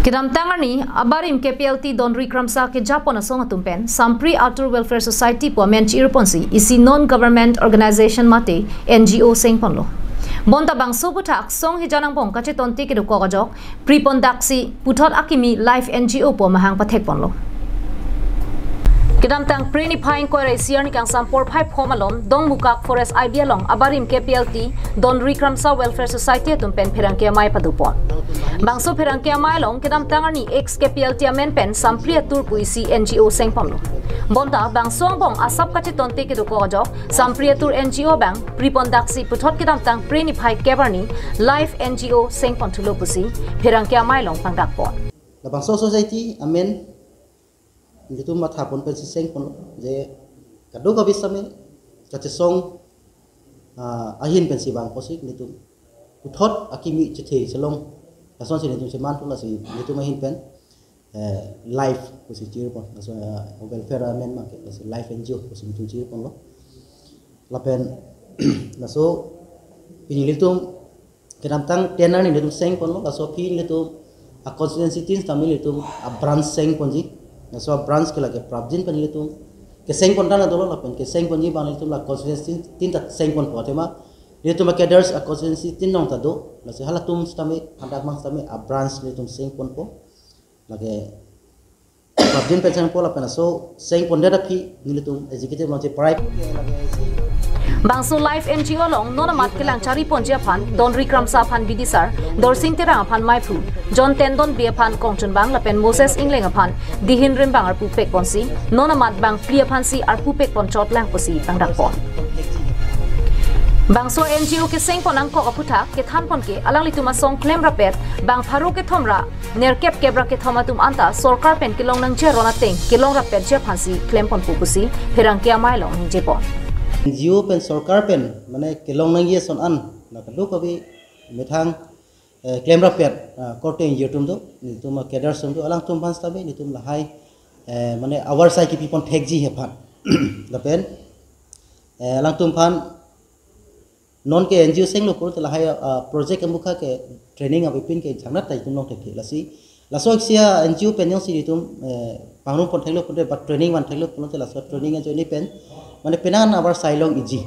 Kidam tangarni abarim KPLT don rikramsa ke Japon asong atumpen Sampri Atur Welfare Society po menchi irponsi isi non-government organization mate NGO sengponlo. Bonta bang subutak song hijanang pong kache tonti ke dukogajok pripon daksi putot akimi Life NGO po mahang patek ponlo. Kidam tang preni paing ko rai siar ni kang sampor pipe homalom dong mukak forest idea long abarim KPLT don rikramsa welfare society atumpen phirangke mai padupon. Bangso phirangke mai long kidam tangarni ex KPLT amen pen Sampri Atur puisi NGO sengpamlo. Bonta bangso bong asap kache tonte ke dukogajok Sampri Atur NGO bang pripon daksi putot kidam tang preni pai kebarni Life NGO sengpon thulo pusi phirangke mai long pangdakpon. La bangso society amen itu matha pon pensi seng pon je kado ka bisame kache song ahin pensi bang posik nitu uthot akimi chethe selong lason se nitu seman tu la si nitu mahin pen life posi chir pon lason welfare men ma ke life NGO posi nitu chir pon lo la pen laso pinilitum kedam tang tenar ni nitu seng pon lo laso pin nitu a constituency tin tamil nitu a branch seng pon ji so branch ke lage prabjin panile tum keseng pon dana dolo lapen keseng pon ji banil tum la constituency tin ta seng pon potema le tum cadres a constituency tin nong ta do la se hala tum stame handak mang stame a branch le tum seng pon po lage prabjin pension po lapen so seng pon da phi nile tum executive long che private lage Bangso Life NGO long nonamat kelang cari ponja pan don rikram sa pan bidisar dorsing terang pan maipu John Tendon bia pan kongchun bang lapen Moses Ingling pan dihin rim bang arpu pek ponsi nonamat bang plia pan si arpu pek pon chot lang posi pangdak pon. Bangso NGO ke seng ponang ko aputa ke than pon ke alang lituma song claim rapet bang pharu ke thomra nerkep kebra ke thomatum anta sorkar pen kilong nang che rona teng kilong rapet je phansi claim pon pupusi herang kia mailong je pon. NGO pen sarkar pen mane kelong nang ye son an na kadu kabi methang claim rapet korte youtube do nitum kedar som do alang tum ban stabe nitum la hai mane our sai ki pipon thek ji he phan la pen alang tum phan non ke NGO seng lo ko la hai project amukha ke training abi pin ke jangnat tai tum no thek la si la so sia NGO pen yong si nitum pangrung pon thek lo pon ba training wan thek lo pon la so training jo ni pen mane penan abar sailong iji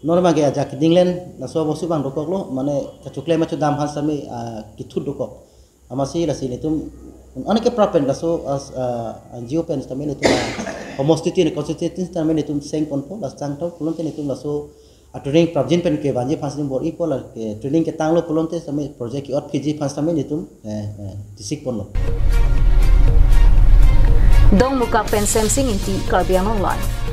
norma ge aja kidinglen na so bosu bang dokok lo mane kachukle machu dam han sami kithu dokok amasi rasi nitum anake prapen la so NGO pen stamen nitum homostity ne constituency stamen nitum seng pon po las chang taw kulonte nitum la so training prabjin pen ke banje phansin bor ipol ke training ke tanglo kulonte sami project ki ot fiji phans stamen nitum disik pon lo dong muka pen sem sing inti karbiang online